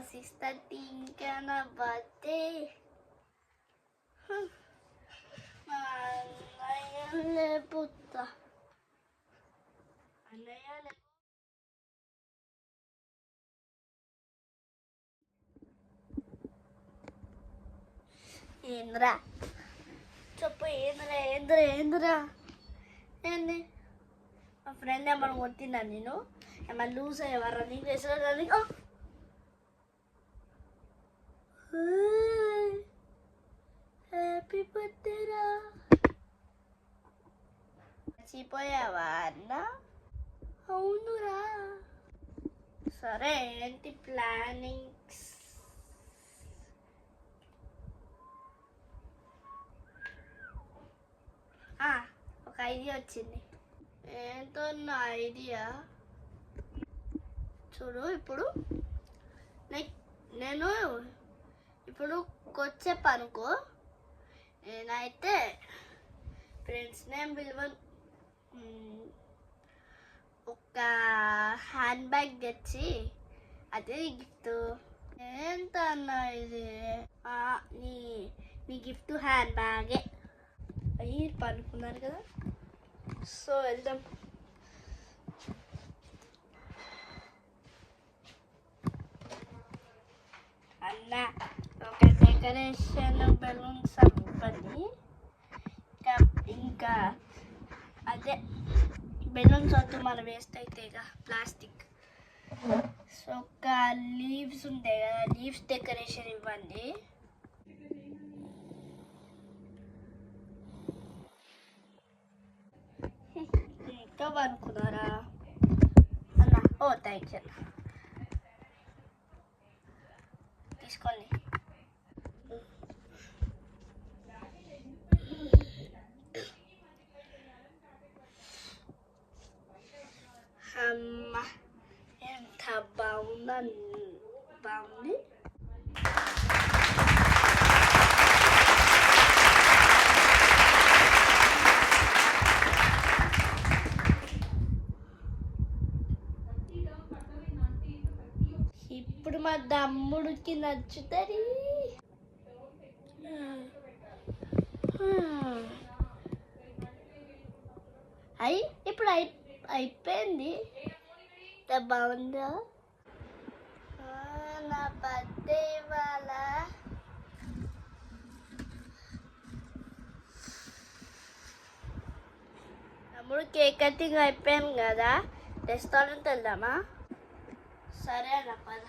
6:30 ఇంకా నా బర్త్డే. మా అన్నయ్య లేపుతా. అన్నయ్య ఏంద్రా చెప్పు. ఏంద్రా ఏంది? మా ఫ్రెండ్ ఏమన్నా కొట్టిందా నేను? ఏమన్నా లూజ్ అయ్యేవారా నీకు వేసుకోవాలి? హ్యాపీ బర్త్డేరా. మర్చిపోయావా అన్న? అవునురా. సరే ఏంటి ప్లానింగ్స్? ఒక ఐడియా వచ్చింది. ఏంటో నా ఐడియా చూడు. ఇప్పుడు నేను ఇప్పుడు చెప్పనుకో, నేనైతే ఫ్రెండ్స్ నేమ్ పిలవను. ఒక హ్యాండ్ బ్యాగ్ తెచ్చి అదే గిఫ్ట్. ఏంటన్నా ఇది? నీ గిఫ్ట్ హ్యాండ్ బ్యాగే. అయ్యి పనుకున్నారు కదా, సో వెళ్దాం. అన్న ఒక డెకరేషన్ బెలూన్స్ అవ్వండి. ఇంకా అదే బెలూన్స్ వద్దు, మనం వేస్ట్ అవుతాయిగా ప్లాస్టిక్. సో ఒక లీవ్స్ ఉంటాయి కదా, లీవ్స్ డెకరేషన్ ఇవ్వండి. అనుకున్నారా అన్న? థ్యాంక్స్ అన్న, తీసుకోండి. అమ్మ ఎంత బాగుంది. ఇప్పుడు మా తమ్ముడికి నచ్చుతుంది. ఇప్పుడు అయిపోయింది. బాగుందా నా బర్త్డే ఇవాళ? తమ్ముడు కేక్ కటింగ్ అయిపోయాం కదా, రెస్టారెంట్ వెళ్దామా? సరే అన్న పద.